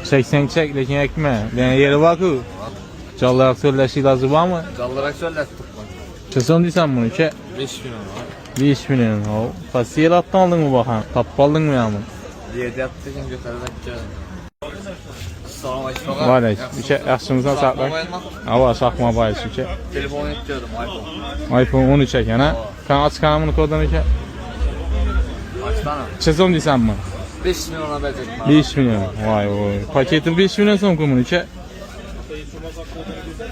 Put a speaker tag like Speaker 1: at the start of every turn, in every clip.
Speaker 1: 80 çek lekin ekme. Yani yeri var ki. Callarak söyleşi lazım var mı?
Speaker 2: Callarak söylettik.
Speaker 1: Çeson diysen bunu ki.
Speaker 2: 5 milyon var.
Speaker 1: 5 milyon. Pası yer attın aldın mı bakalım? Tapıp aldın mı yani?
Speaker 2: 7 yaptık için götürerek geldim. Assalamualaikum.
Speaker 1: Var ya. Yaşımızdan saklar. Hava sakma bayısı ki.
Speaker 2: Telefon ediyordum iPhone.
Speaker 1: iPhone 13 çek yana. Kan aç kanamını kodunu ki.
Speaker 2: Açsana.
Speaker 1: Çeson diysen mi?
Speaker 2: 5 milyona verecek.
Speaker 1: 5 milyon. Vay vay. Paketin 5 milyon son kumunu ki.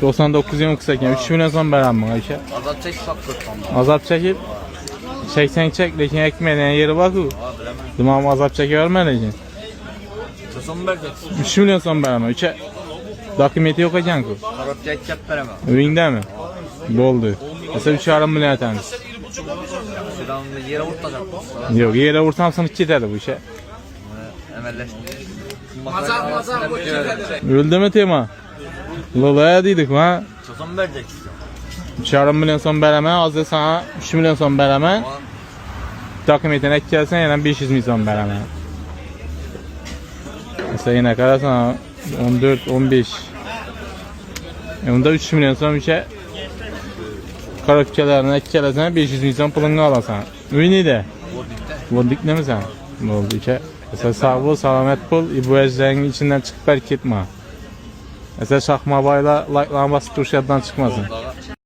Speaker 1: 99 yıl kısayken 3 milyon son veren mi Ayşe?
Speaker 2: Azat çek saklı.
Speaker 1: Azap çekip 80 çek lekin ekmeğine yeri var ki. Dumam azap çekiverme lekin.
Speaker 2: Çeson vereceksin.
Speaker 1: 3 milyon son veren mi? Dokümenti yok ekan ki.
Speaker 2: Karotya ekip veremem.
Speaker 1: Öyünde mi? Doldu. Mesela 3,5 milyon atamiz.
Speaker 2: Şuranında yere vurtacak.
Speaker 1: Yok yere vursam sana gider bu işe.
Speaker 2: Emelleştim. Mazar bu çekelim.
Speaker 1: Öldü mü tema? Lolaya dedik ha.
Speaker 2: Çeson vereceksin.
Speaker 1: 3,5 milyon son vereme, az da sana 3 milyon son vereme. Dokumentine eklersen yana 500 milyon son vereme. Mesela yine karasana 14, 15. Onda 3 milyon son bir şey. Karotçalarına eklersen 500 milyon pulunu alasan. Öyni de. Voddik ne mi sen? Ne oldu ki? Mesela sağ bol, selamet bol, bu ejderin içinden çıkıp belki gitme. Mesela şahma bayla like'larına basıp duruşlardan çıkmasın.